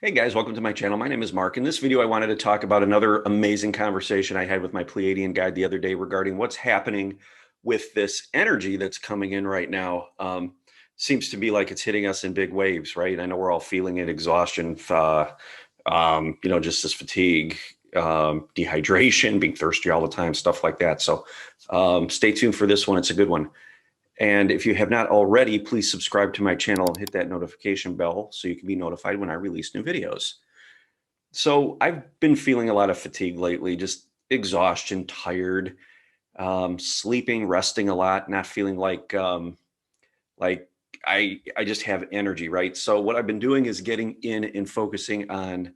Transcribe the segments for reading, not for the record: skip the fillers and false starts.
Hey guys, welcome to my channel. My name is Mark. In this video, I wanted to talk about another amazing conversation I had with my Pleiadian guide the other day regarding what's happening with this energy that's coming in right now. Seems to be like it's hitting us in big waves, right? I know we're all feeling it, exhaustion, just this fatigue, dehydration, being thirsty all the time, stuff like that. So stay tuned for this one. It's a good one. And if you have not already, please subscribe to my channel and hit that notification bell so you can be notified when I release new videos. So I've been feeling a lot of fatigue lately, just exhaustion, tired, sleeping, resting a lot, not feeling like I just have energy, right? So what I've been doing is getting in and focusing on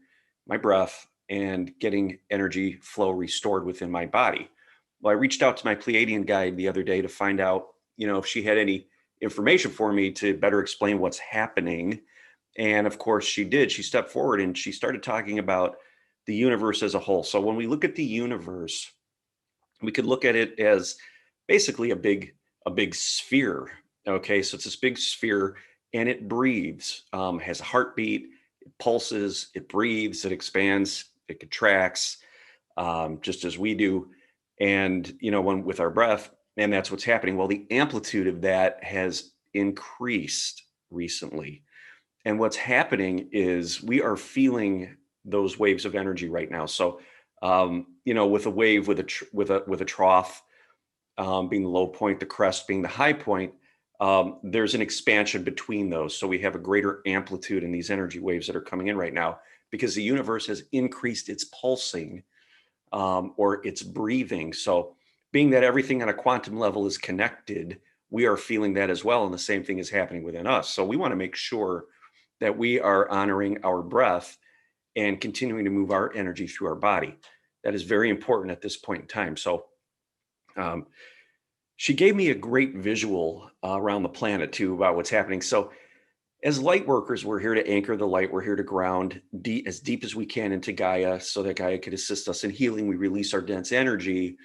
my breath and getting energy flow restored within my body. Well, I reached out to my Pleiadian guide the other day to find out, if she had any information for me to better explain what's happening. And of course, she did. She stepped forward and she started talking about the universe as a whole. So when we look at the universe, we could look at it as basically a big sphere. Okay, so it's this big sphere and it breathes, has a heartbeat, it pulses, it breathes, it expands, it contracts, just as we do. And when with our breath, and that's what's happening. Well, the amplitude of that has increased recently. And what's happening is we are feeling those waves of energy right now. So, with a wave, with a trough being the low point, the crest being the high point, there's an expansion between those. So we have a greater amplitude in these energy waves that are coming in right now because the universe has increased its pulsing or its breathing. So being that everything on a quantum level is connected, we are feeling that as well. And the same thing is happening within us. So we want to make sure that we are honoring our breath and continuing to move our energy through our body. That is very important at this point in time. So um, she gave me a great visual around the planet too about what's happening. So as light workers, we're here to anchor the light. We're here to ground as deep as we can into Gaia so that Gaia could assist us in healing. We release our dense energy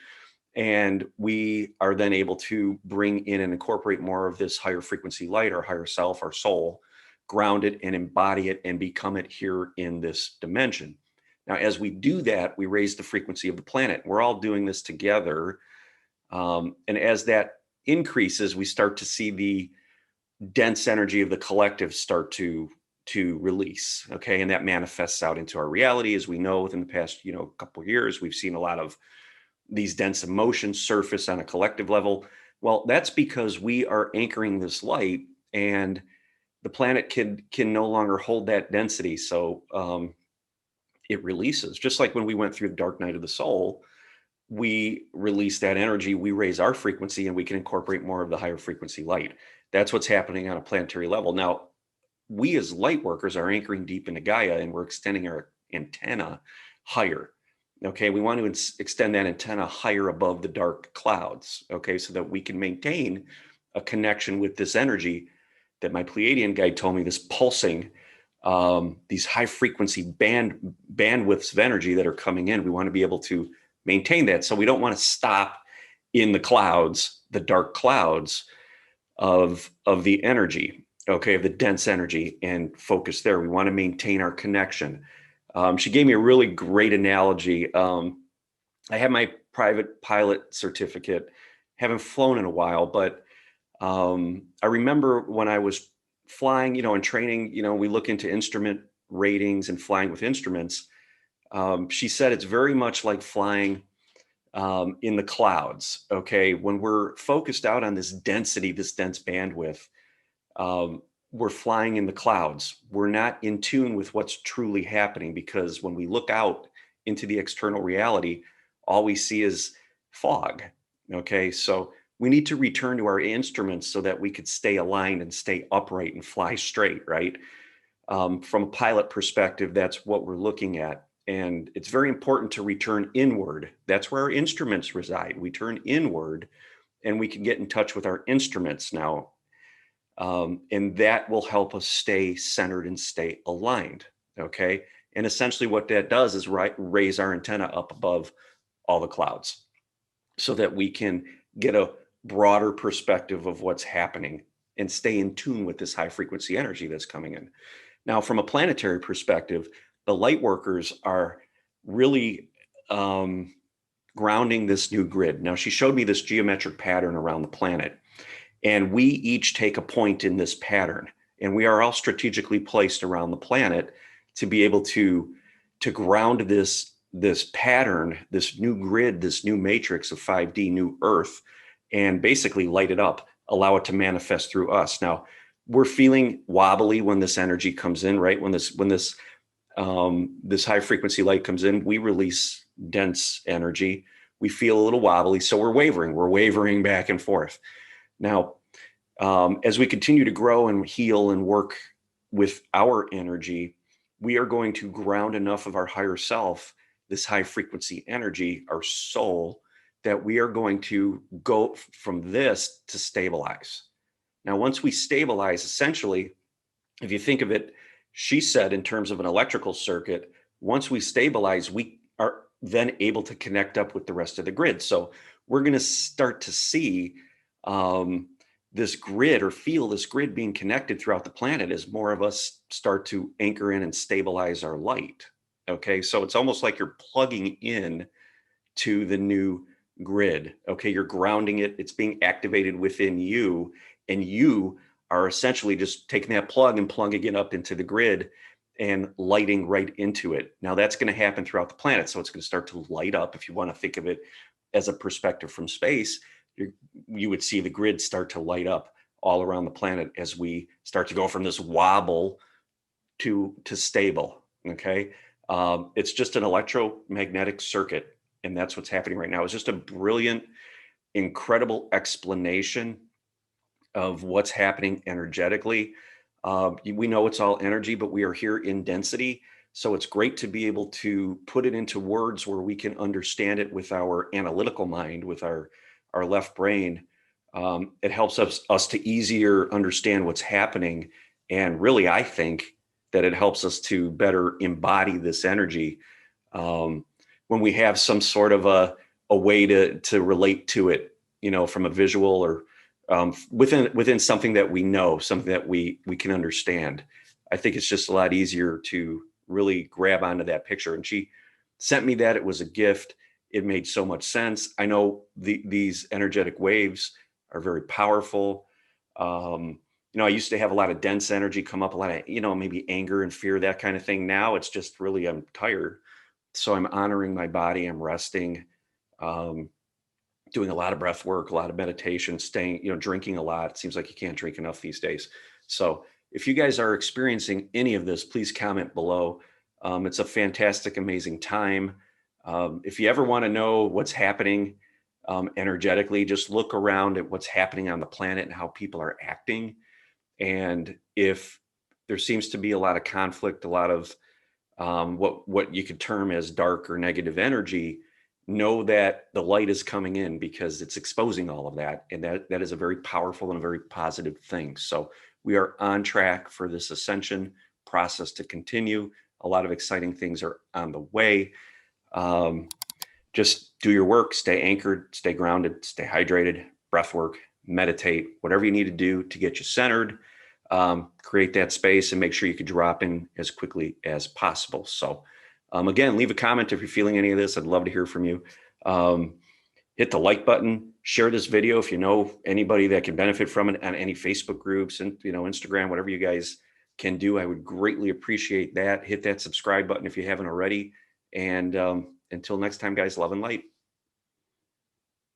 and we are then able to bring in and incorporate more of this higher frequency light, our higher self, our soul, ground it and embody it and become it here in this dimension. Now, as we do that, we raise the frequency of the planet. We're all doing this together. And as that increases, we start to see the dense energy of the collective start to release. Okay, and that manifests out into our reality. As we know, within the past couple of years, we've seen a lot of these dense emotions surface on a collective level. Well, that's because we are anchoring this light, and the planet can no longer hold that density. So it releases, just like when we went through the dark night of the soul. We release that energy, we raise our frequency, and we can incorporate more of the higher frequency light. That's what's happening on a planetary level. Now, we as light workers are anchoring deep into Gaia and we're extending our antenna higher. Okay, we want to extend that antenna higher above the dark clouds. Okay, so that we can maintain a connection with this energy that my Pleiadian guide told me, this pulsing, these high frequency bandwidths of energy that are coming in. We want to be able to maintain that. So we don't want to stop in the clouds, the dark clouds of the energy, okay, of the dense energy, and focus there. We want to maintain our connection. She gave me a really great analogy. I have my private pilot certificate, haven't flown in a while, but I remember when I was flying, and training, we look into instrument ratings and flying with instruments. She said it's very much like flying in the clouds. Okay, when we're focused out on this density, this dense bandwidth, we're flying in the clouds. We're not in tune with what's truly happening, because when we look out into the external reality, all we see is fog. Okay, so we need to return to our instruments so that we could stay aligned and stay upright and fly straight, right? From a pilot perspective, that's what we're looking at. And it's very important to return inward. That's where our instruments reside. We turn inward and we can get in touch with our instruments now. And that will help us stay centered and stay aligned. Okay. And essentially what that does is raise our antenna up above all the clouds so that we can get a broader perspective of what's happening and stay in tune with this high frequency energy that's coming in. Now, from a planetary perspective, the Lightworkers are really grounding this new grid. Now, she showed me this geometric pattern around the planet, and we each take a point in this pattern, and we are all strategically placed around the planet to be able to ground this pattern, this new grid, this new matrix of 5D, new Earth, and basically light it up, allow it to manifest through us. Now, we're feeling wobbly when this energy comes in, right? When this high frequency light comes in, we release dense energy. We feel a little wobbly, so we're wavering back and forth. Now, as we continue to grow and heal and work with our energy, we are going to ground enough of our higher self, this high frequency energy, our soul, that we are going to go from this to stabilize. Now, once we stabilize, essentially, if you think of it, she said in terms of an electrical circuit, once we stabilize, we are then able to connect up with the rest of the grid. So we're going to start to see this grid, or feel this grid being connected throughout the planet as more of us start to anchor in and stabilize our light. Okay, so it's almost like you're plugging in to the new grid. Okay, you're grounding it, it's being activated within you, and you are essentially just taking that plug and plugging it up into the grid and lighting right into it. Now, that's going to happen throughout the planet, so it's going to start to light up. If you want to think of it as a perspective from space, you would see the grid start to light up all around the planet as we start to go from this wobble to stable. Okay, it's just an electromagnetic circuit, and that's what's happening right now. It's just a brilliant, incredible explanation of what's happening energetically. We know it's all energy, but we are here in density. So it's great to be able to put it into words where we can understand it with our analytical mind, with our left brain. It helps us to easier understand what's happening. And really, I think that it helps us to better embody this energy when we have some sort of a way to relate to it, you know, from a visual or within something that we know, something that we can understand. I think it's just a lot easier to really grab onto that picture. And she sent me that. It was a gift. It made so much sense. I know these energetic waves are very powerful. You know, I used to have a lot of dense energy come up, a lot of, you know, maybe anger and fear, that kind of thing. Now it's just really, I'm tired. So I'm honoring my body. I'm resting, doing a lot of breath work, a lot of meditation, staying, you know, drinking a lot. It seems like you can't drink enough these days. So if you guys are experiencing any of this, please comment below. It's a fantastic, amazing time. If you ever want to know what's happening energetically, just look around at what's happening on the planet and how people are acting. And if there seems to be a lot of conflict, a lot of what you could term as dark or negative energy, know that the light is coming in because it's exposing all of that. And that is a very powerful and a very positive thing. So we are on track for this ascension process to continue. A lot of exciting things are on the way. Just do your work, stay anchored, stay grounded, stay hydrated, breath work, meditate, whatever you need to do to get you centered, create that space, and make sure you can drop in as quickly as possible. So again, leave a comment if you're feeling any of this. I'd love to hear from you. Hit the like button, share this video if you know anybody that can benefit from it on any Facebook groups and, you know, Instagram, whatever you guys can do. I would greatly appreciate that. Hit that subscribe button if you haven't already. And until next time, guys, love and light.